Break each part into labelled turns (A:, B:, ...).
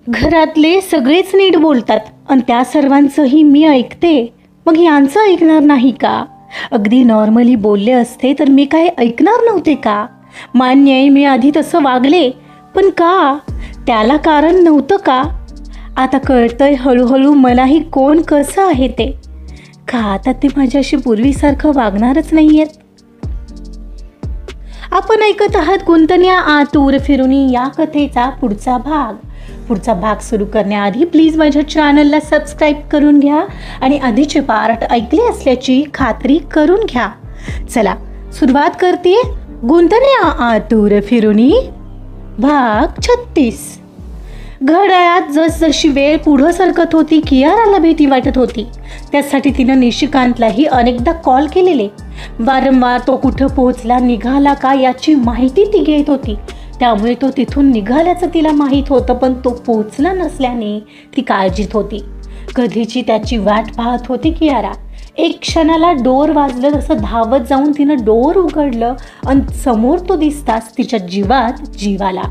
A: घरातले सगळेच नीट बोलतात आणि त्या सर्वांचंही मी ऐकते, मग यांचं ऐकणार नाही का? अगदी नॉर्मली बोलले असते तर मी काय ऐकणार नव्हते का? मान्य आहे मी आधी तसं वागले, पण का? त्याला कारण नव्हतं का? आता कळतंय हळूहळू मलाही कोण कसं आहे ते. का आता ते माझ्याशी पूर्वीसारखं वागणारच नाही आहेत. आपण ऐकत आहात गुंतण्या आतूर फिरुनी या कथेचा पुढचा भाग सुरू करण्याआधी प्लीज माझ्या चॅनलला सबस्क्राईब करून घ्या आणि आधीचे पार्ट ऐकले असल्याची खात्री करून घ्या. चला सुरुवात करते. गुंतण्या आतूर फिरुनी भाग 36. घड्याळात जसजशी वेळ पुढं सरकत होती कियाराला भीती वाटत होती. त्यासाठी तिनं निशिकांतलाही अनेकदा कॉल केलेले. वारंवार तो कुठं पोहोचला, निघाला का याची माहिती ती घेत होती. त्यामुळे तो तिथून निघाल्याचं तिला माहीत होतं, पण तो पोहोचला नसल्याने ती काळजीत होती. कधीची त्याची वाट पाहत होती कियारा. एक क्षणाला डोर वाजलं तसं धावत जाऊन तिनं डोर उघडलं आणि समोर तो दिसताच तिच्या जीवात जीव आला.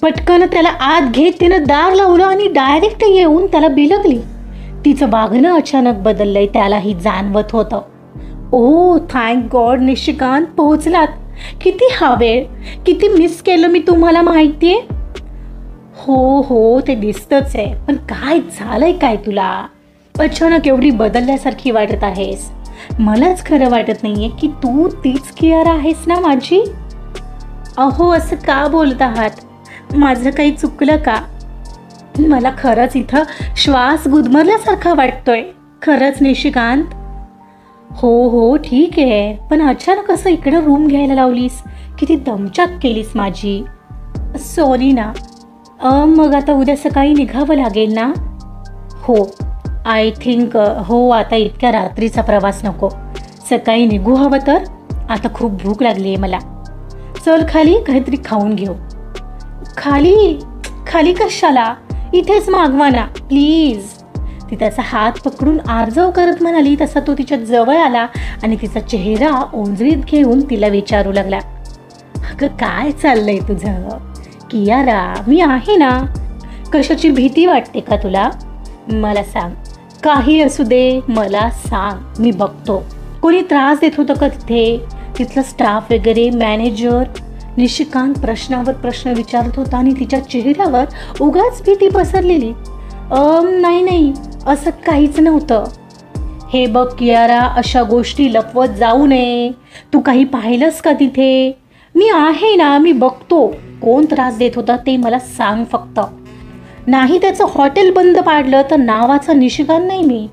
A: पटकन त्याला आत घेत तिनं दार लावलं आणि डायरेक्ट येऊन त्याला बिलगली. तिचं वागणं अचानक बदललंय त्यालाही जाणवत होतं. ओ थँक गॉड निशिकांत, पोहोचलात. किती हा वेळ, किती मिस केलं मी तुम्हाला माहितीये. हो ते दिसतच आहे, पण काय झालंय काय तुला? अचानक एवढी बदलल्यासारखी वाटत आहेस. मलाच खरं वाटत नाहीये की तू तीच कियारा आहेस ना माझी. अहो असं का बोलत आहात? माझं काही चुकलं का? मला खरंच इथं श्वास गुदमरल्यासारखा वाटतोय. खरंच निशिकांत. हो ठीक आहे, पण अचानक असं इकडं रूम घ्यायला लावलीस, किती दमछाक केलीस माझी. सॉरी ना. मग आता उद्या सकाळी निघावं लागेल ना? हो आय थिंक हो, आता इतक्या रात्रीचा प्रवास नको, सकाळी निघू हवं तर. आता खूप भूक लागली आहे मला. चल खाली काहीतरी खाऊन घेऊ. खाली कशाला? इथेच मागवा ना प्लीज. ती त्याचा हात पकडून आर्जव करत म्हणाली. तसा तो तिच्या जवळ आला आणि तिचा चेहरा ओंजळीत घेऊन तिला विचारू लागला, अगं काय चाललंय तुझं? कियारा मी आहे ना. कशाची भीती वाटते का तुला? मला सांग, काही असू दे मला सांग, मी बघतो. कोणी त्रास देत होतं का तिथलं स्टाफ वगैरे, मॅनेजर? निशिकांत प्रश्नावर प्रश्न विचारत होता आणि तिच्या चेहऱ्यावर उगाच भीती पसरलेली. नाही असं काहीच नव्हतं. हे बघ कियारा, अशा गोष्टी लपवत जाऊ नये. तू काही पाहिलंस का तिथे? मी आहे ना, मी बघतो. कोण त्रास देत होता ते मला सांग फक्त. नाही त्याचं हॉटेल बंद पाडलं तर नावाचा निशिकांत नाही मी.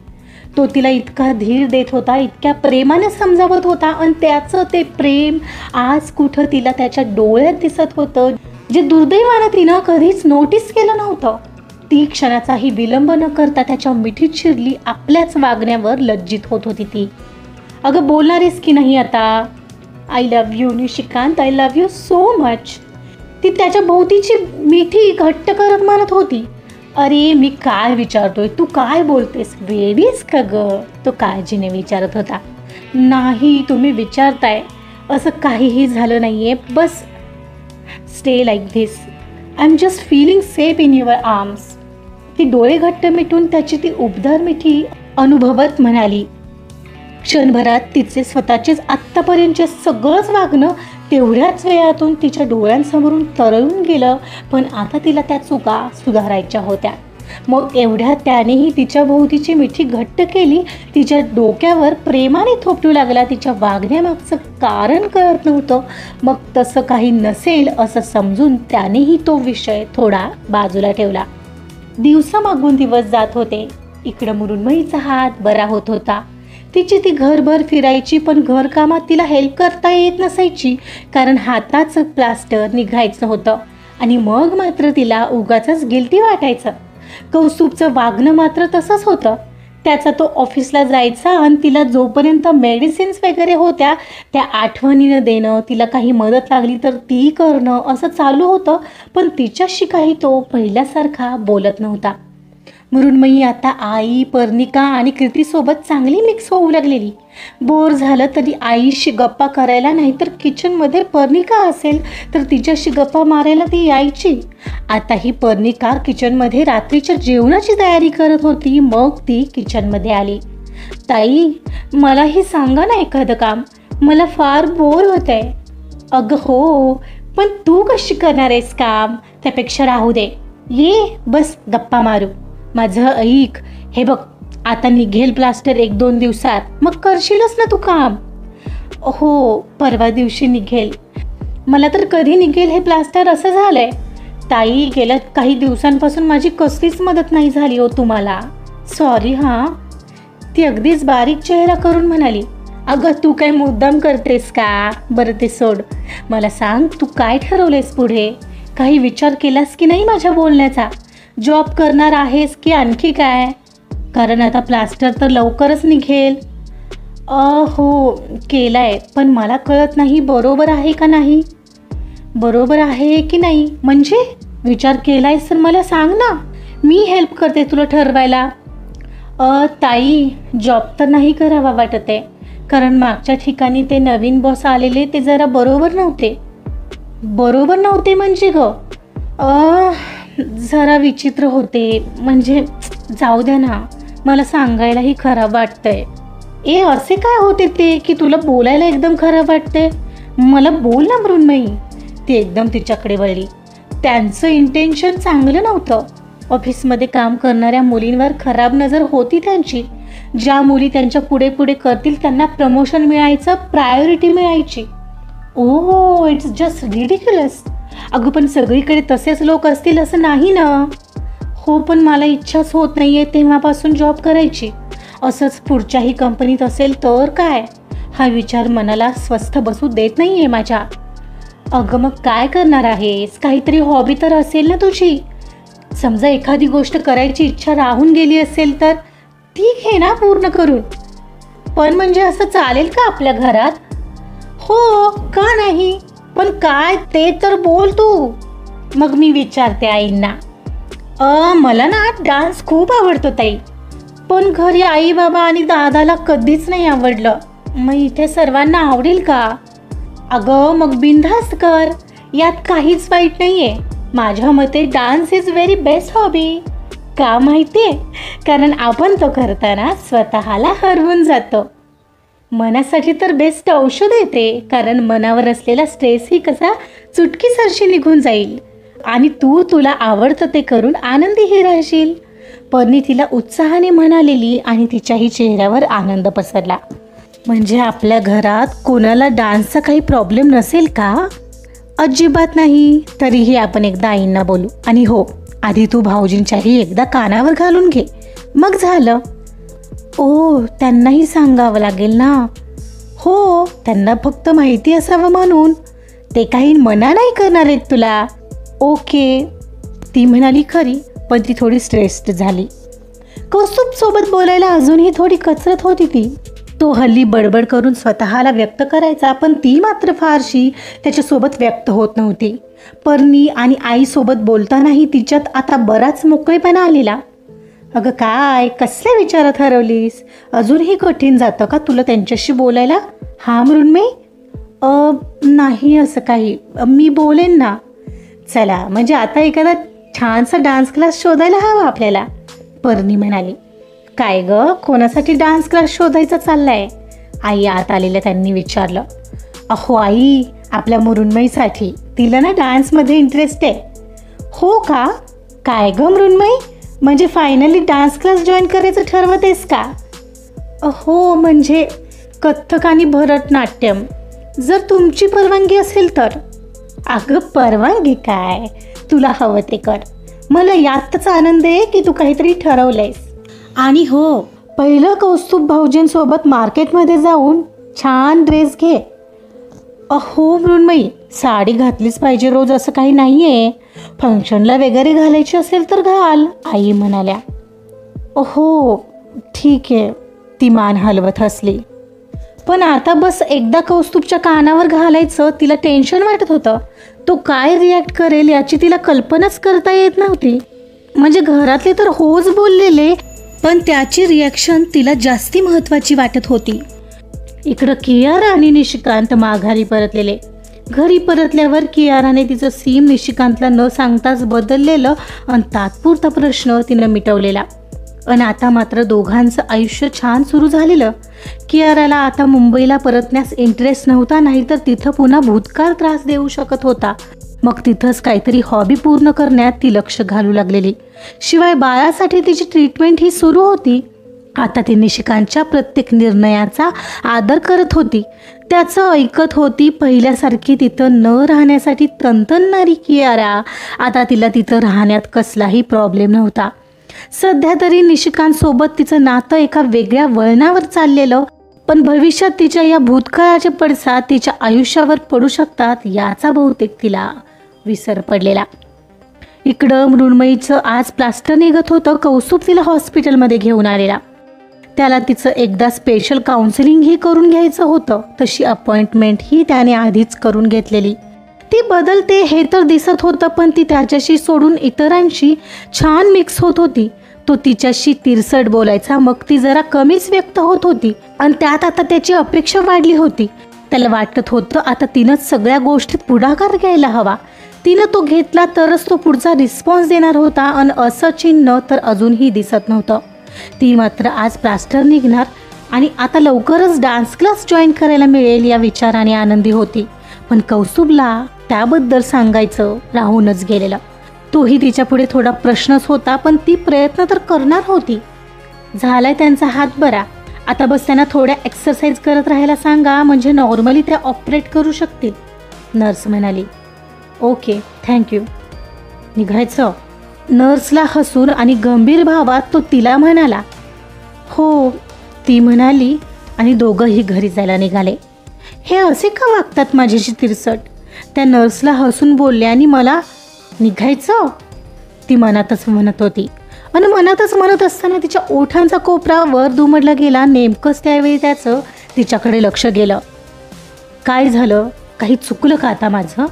A: तो तिला इतका धीर देत होता, इतक्या प्रेमाने समजावत होता आणि त्याचं ते प्रेम आज कुठं तिला त्याच्या डोळ्यात दिसत होतं, जे दुर्दैवानं तिनं कधीच नोटीस केलं नव्हतं. ती क्षणाचाही विलंब न करता त्याच्या मिठीत शिरली. आपल्याच वागण्यावर लज्जित होत होती ती. अगं बोलणारेस की नाही आता? I love you Nishikant, I love you so much. ती त्याच्या भोवतीची मिठी घट्ट करत म्हणत होती. अरे मी काय विचारतोय, तू काय बोलतेस? वेडीस का ग? तो काळजीने विचारत होता. नाही तुम्ही विचारताय, असं काहीही झालं नाहीये. बस stay like this. I am just feeling safe in your arms. ती डोळे घट्ट मिटून त्याची ती उबदार मिठी अनुभवत म्हणाली. क्षणभरात तिचे स्वतःचेच आत्तापर्यंतचे सगळंच वागणं तेवढ्याच वेळातून तिच्या डोळ्यांसमोरून तरळून गेलं. पण आता तिला त्या चुका सुधारायच्या होत्या. मग एवढ्यात त्यानेही तिच्या भोवतीची मिठी घट्ट केली. तिच्या डोक्यावर प्रेमाने थोपटू लागला. तिच्या वागण्यामागचं कारण कळत नव्हतं. मग तसं काही नसेल असं समजून त्यानेही तो विषय थोडा बाजूला ठेवला. दिवसामागून दिवस जात होते. इकडं मृण्मयीचा हात बरा होत होता. तिची ती घरभर फिरायची, पण घरकामात तिला हेल्प करता येत नसायची, कारण हाताचं प्लास्टर निघायचं होतं. आणि मग मात्र तिला उगाचच गिल्टी वाटायचं. कौस्तुभचं वागणं मात्र तसंच होतं. त्याचा तो ऑफिसला जायचा आणि तिला जोपर्यंत मेडिसिन्स वगैरे होत्या त्या आठवणीनं देणं, तिला काही मदत लागली तर ती करणं, असं चालू होतं. पण तिच्याशी काही तो पहिल्यासारखा बोलत नव्हता. मृण्मयी आता आई, पर्णिका आणि कृतीसोबत चांगली मिक्स होऊ लागलेली. बोर झालं तरी आईशी गप्पा करायला, नाहीतर किचनमध्ये पर्णिका असेल तर तिच्याशी गप्पा मारायला ती यायची. आता ही पर्णिका किचनमध्ये रात्रीच्या जेवणाची तयारी करत होती. मग ती किचनमध्ये आली. ताई, मलाही सांगा ना एखादं काम, मला फार बोर होत आहे. अगं हो, पण तू कशी करणार आहेस काम? त्यापेक्षा राहू दे, ये बस गप्पा मारू. माझं ऐक, हे बघ, आता निघेल प्लास्टर 1-2 दिवसात, मग करशीलच ना तू काम? हो, परवा दिवशी निघेल. मला तर कधी निघेल हे प्लास्टर असं झालंय. ताई, गेल्या काही दिवसांपासून माझी कसलीच मदत नाही झाली हो तुम्हाला. सॉरी हां. ती अगदीच बारीक चेहरा करून म्हणाली. अगं तू काय मुद्दाम करतेस का? बरं ते सोड, मला सांग, तू काय ठरवलेस पुढे? काही विचार केलास की नाही माझ्या बोलण्याचा? जॉब करणार आहेस की आणखी काय? कारण आता प्लास्टर तर लवकरच निघेल. हो केलाय, पण मला कळत नाही बरोबर आहे का नाही. बरोबर आहे की नाही म्हणजे? विचार केलायस तर मला सांग ना, मी हेल्प करते तुला ठरवायला. ताई, जॉब तर नाही करावा वाटत आहे, कारण मागच्या ठिकाणी ते नवीन बॉस आलेले ते जरा बरोबर नव्हते. बरोबर नव्हते म्हणजे ग? जरा विचित्र होते. म्हणजे जाऊ द्या ना, मला सांगायलाही खराब वाटतंय. असे काय होते ते की तुला बोलायला एकदम खराब वाटते? मला बोल ना मृण्मयी. ती एकदम तिच्याकडे वळली. त्यांचं इंटेन्शन चांगलं नव्हतं. ऑफिसमध्ये काम करणाऱ्या मुलींवर खराब नजर होती त्यांची. ज्या मुली त्यांच्या पुढे पुढे करतील त्यांना प्रमोशन मिळायचं, प्रायोरिटी मिळायची. ओह, इट्स जस्ट रिडिक्युलस. अगं पण सगळीकडे तसेच लोक असतील असं नाही ना. हो, पण मला इच्छाच होत नाही आहे तेव्हापासून जॉब करायची. असंच पुढच्याही कंपनीत असेल तर काय? हा विचार मनाला स्वस्थ बसू देत नाही आहे माझ्या. अगं मग काय करणार आहेस? काहीतरी हॉबी तर असेल ना तुझी. समजा एखादी गोष्ट करायची इच्छा राहून गेली असेल तर ती घे ना पूर्ण करून. पण म्हणजे असं चालेल का आपल्या घरात? हो, का नाही? पण काय ते तर बोल तू. मग मी विचारते आईंना. मला ना डान्स खूप आवडतो ताई, पण घरी आई बाबा आणि दादाला कधीच नाही आवडलं. मग इथे सर्वांना आवडेल का? अगं मग बिनधास्त कर, यात काहीच वाईट नाही आहे. माझ्या मते dance is very best hobby. का माहिती आहे? कारण आपण तो करताना स्वतःला हरवून जातो. मनासाठी तर बेस्ट औषध येते, कारण मनावर असलेला स्ट्रेसही कसा चुटकीसरशी निघून जाईल आणि तुला आवडतं ते करून आनंदीही राहशील. पर्णी तिला उत्साहाने म्हणालेली आणि तिच्याही चेहऱ्यावर आनंद पसरला. म्हणजे आपल्या घरात कोणाला डान्सचा काही प्रॉब्लेम नसेल का? अजिबात नाही. तरीही आपण एकदा आईंना बोलू. आणि हो, आधी तू भाऊजींच्याही एकदा कानावर घालून घे, मग झालं. त्यांनाही सांगावं लागेल ना. हो, त्यांना फक्त माहिती असावं म्हणून. ते काही मना नाही करणार आहेत तुला. ओके, ती म्हणाली खरी, पण ती थोडी स्ट्रेस्ड झाली. कौस्तुभ सोबत बोलायला अजूनही थोडी कसरत होती ती. तो हल्ली बडबड करून स्वतःला व्यक्त करायचा, पण ती मात्र फारशी त्याच्यासोबत व्यक्त होत नव्हती. पर्णी आणि आईसोबत बोलतानाही तिच्यात आता बराच मोकळेपणा आलेला. अगं काय, कसल्या विचारात हरवलीस? अजूनही कठीण जातं का तुला त्यांच्याशी बोलायला? हा मृण्मयी? नाही असं काही, मी बोलेन ना. चला, म्हणजे आता एखादा छानसा डान्स क्लास शोधायला हवा आपल्याला, पर्णी म्हणाली. काय ग, कोणासाठी डान्स क्लास शोधायचा चाललाय? आई आत आलेल्या त्यांनी विचारलं. अहो आई, आपल्या मृण्मयीसाठी. तिला ना डान्समध्ये इंटरेस्ट आहे. हो का? काय ग मृण्मयी, म्हणजे फायनली डान्स क्लास जॉईन करायचं ठरवतेस का? हो, म्हणजे कथ्थक आणि भरतनाट्यम, जर तुमची परवानगी असेल तर. अगं परवानगी काय, तुला हवं ते कर. मला यातच आनंद आहे की तू काहीतरी ठरवलंयस. आणि हो, पहिलं कौस्तुभ भाऊजींसोबत मार्केटमध्ये जाऊन छान ड्रेस घे. हो मृण्मयी, साडी घातलीच पाहिजे रोज असं काही नाही आहे. फंक्शनला वगैरे घालायची असेल तर घाल, आई म्हणाल्या. हो ठीक आहे, ती मान हलवत हसली. पण आता बस एकदा कौस्तुभच्या कानावर घालायचं तिला टेन्शन वाटत होतं. तो काय रिॲक्ट करेल याची तिला कल्पनाच करता येत नव्हती. म्हणजे घरातले तर होच बोललेले, पण त्याची रिॲक्शन तिला जास्ती महत्त्वाची वाटत होती. इकडं कियारा आणि निशिकांत माघारी परतलेले. घरी परतल्यावर कियाराने तिचं सिम निशिकांतला न सांगताच बदललेलं आणि तात्पुरता प्रश्न तिनं मिटवलेला. आणि आता मात्र दोघांचं आयुष्य छान सुरू झालेलं. कियाराला आता मुंबईला परतण्यास इंटरेस्ट नव्हता, नाहीतर तिथं पुन्हा भूतकाळ त्रास देऊ शकत होता. मग तिथंच काहीतरी हॉबी पूर्ण करण्यात ती लक्ष घालू लागलेली. शिवाय बाळासाठी तिची ट्रीटमेंट ही सुरू होती. आता ती निशिकांच्या प्रत्येक निर्णयाचा आदर करत होती, त्याचं ऐकत होती. पहिल्यासारखी तिथं न राहण्यासाठी तणतणणारी कियारा आता तिला तिथं राहण्यात कसलाही प्रॉब्लेम नव्हता. सध्या तरी निशिकांसोबत तिचं नातं एका वेगळ्या वळणावर चाललेलं, पण भविष्यात तिच्या या भूतकाळाचे पडसाद तिच्या आयुष्यावर पडू शकतात याचा बहुतेक तिला विसर पडलेला. इकडं मृण्मयीचं आज प्लास्टर निघत होतं. कौस्तुभ तिला हॉस्पिटलमध्ये घेऊन आलेला. त्याला तिचं एकदा स्पेशल काउन्सिलिंगही करून घ्यायचं होतं. तशी अपॉइंटमेंटही त्याने आधीच करून घेतलेली. ती बदलते हे तर दिसत होतं, पण ती त्याच्याशी सोडून इतरांशी छान मिक्स होत होती. तो तिच्याशी तिरसट बोलायचा, मग ती जरा कमीच व्यक्त होत होती. आणि त्यात आता त्याची अपेक्षा वाढली होती. त्याला वाटत होतं आता तिनंच सगळ्या गोष्टीत पुढाकार घ्यायला हवा. तिनं तो घेतला तरच तो पुढचा रिस्पॉन्स देणार होता. आणि असं चिन्ह तर अजूनही दिसत नव्हतं. ती मात्र आज प्लास्टर निघणार आणि आता लवकरच डान्स क्लास जॉईन करायला मिळेल या विचाराने आनंदी होती. पण कौस्तुभला त्याबद्दल सांगायचं राहूनच गेलेलं. तोही तिच्या पुढे थोडा प्रश्नच होता, पण ती प्रयत्न तर करणार होती. झालाय त्यांचा हात बरा. आता बस त्यांना थोड्या एक्सरसाइज करत राहायला सांगा, म्हणजे नॉर्मली त्या ऑपरेट करू शकतील. नर्स म्हणाली. Okay, thank you. निघायचं. नर्सला हसून आणि गंभीर भावात तो तिला म्हणाला. हो, ती म्हणाली आणि दोघंही घरी जायला निघाले. हे असे का वागतात माझ्याशी तिरसट? त्या नर्सला हसून बोलले. आणि मला निघायचं, ती मनातच म्हणत होती. आणि मनातच म्हणत असताना तिच्या ओठांचा कोपरा वर दुमडला गेला. नेमकंच त्यावेळी त्याचं तिच्याकडे लक्ष गेलं. काय झालं? काही चुकलं का आता माझं?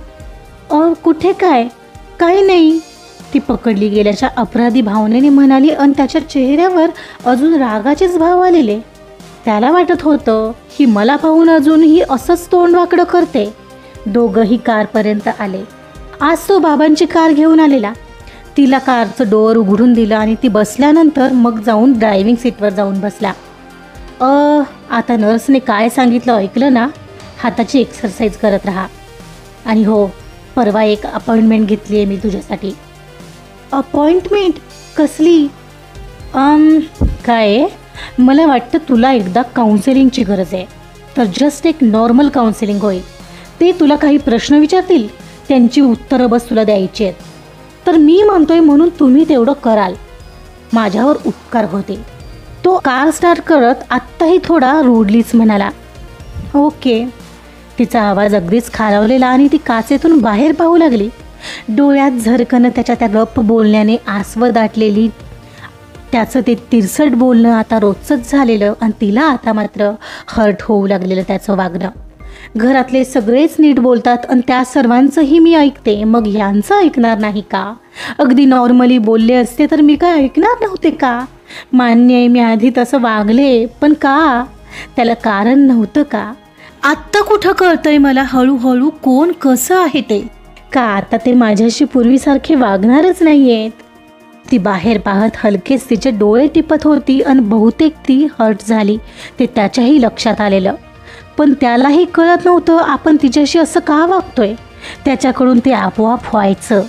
A: कुठे काय? काही नाही, ती पकडली गेल्याच्या अपराधी भावनेने म्हणाली. आणि त्याच्या चेहऱ्यावर अजून रागाचेच भाव आलेले. त्याला वाटत होतं ही मला पाहून अजूनही असंच तोंड वाकडं करते. दोघंही कारपर्यंत आले. आज तो बाबांची कार घेऊन आलेला. तिला कारचं डोअर उघडून दिलं आणि ती बसल्यानंतर मग जाऊन ड्रायव्हिंग सीटवर जाऊन बसला. आता नर्सने काय सांगितलं ऐकलं ना? हाताची एक्सरसाइज करत राहा. आणि हो, परवा एक अपॉइंटमेंट घेतली आहे मी तुझ्यासाठी. अपॉइंटमेंट? कसली? काय? मला वाटतं तुला एकदा काउन्सिलिंगची गरज आहे. तर जस्ट एक नॉर्मल काउन्सिलिंग होईल. ते तुला काही प्रश्न विचारतील, त्यांची उत्तरं बस तुला द्यायची आहेत. तर मी म्हणतोय म्हणून तुम्ही तेवढं कराल, माझ्यावर उपकार होते. तो कार स्टार्ट करत आत्ताही थोडा रूडलीच म्हणाला. ओके. तिचा आवाज अगदीच खालावलेला आणि ती काचेतून बाहेर पाहू लागली. डोळ्यात झरकणं त्याच्या त्या गप्प बोलण्याने आसवं दाटलेली. त्याचं ते तिरसट बोलणं आता रोजचंच झालेलं आणि तिला आता मात्र हर्ट होऊ लागलेलं त्याचं वागणं. घरातले सगळेच नीट बोलतात आणि त्या सर्वांचंही मी ऐकते, मग ह्यांचं ऐकणार नाही का? अगदी नॉर्मली बोलले असते तर मी काय ऐकणार नव्हते का? मान्य आहे मी आधी तसं वागले, पण का? त्याला कारण नव्हतं का? आत्ता कुठं कळतंय मला हळूहळू कोण कसं आहे ते? का आता ते माझ्याशी पूर्वीसारखे वागणारच नाही आहेत? ती बाहेर पाहत हलकेच तिचे डोळे टिपत होती आणि बहुतेक ती हर्ट झाली ते त्याच्याही लक्षात आलेलं. पण त्यालाही कळत नव्हतं आपण तिच्याशी असं का वागतोय. त्याच्याकडून ते आपोआप व्हायचं.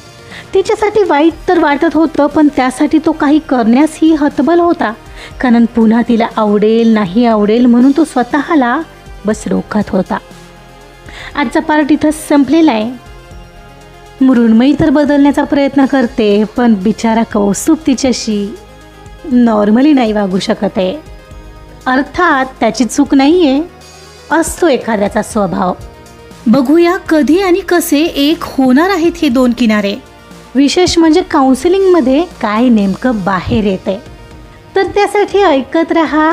A: तिच्यासाठी वाईट तर वाटत होतं, पण त्यासाठी तो काही करण्यासही हतबल होता. कारण पुन्हा तिला आवडेल नाही आवडेल म्हणून तो स्वतःला बस रोखत होता. आजचा पार्ट इथंच संपलेला आहे. मृण्मयी तर बदलण्याचा प्रयत्न करते, पण बिचारा कौस्तुभ तिच्याशी नॉर्मली नाही वागू शकत आहे. अर्थात त्याची चूक नाही आहे, असतो एखाद्याचा स्वभाव. बघूया कधी आणि कसे एक होणार आहेत हे दोन किनारे. विशेष म्हणजे काउन्सिलिंगमध्ये काय नेमकं बाहेर येते. तर त्यासाठी ऐकत रहा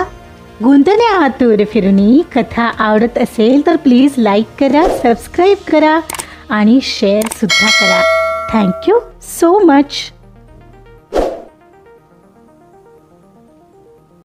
A: गुंतणे आतुर फिरुनी. कथा आवडत असेल तर प्लीज लाईक करा, सबस्क्राईब करा आणि शेअरसुद्धा करा. Thank you so much.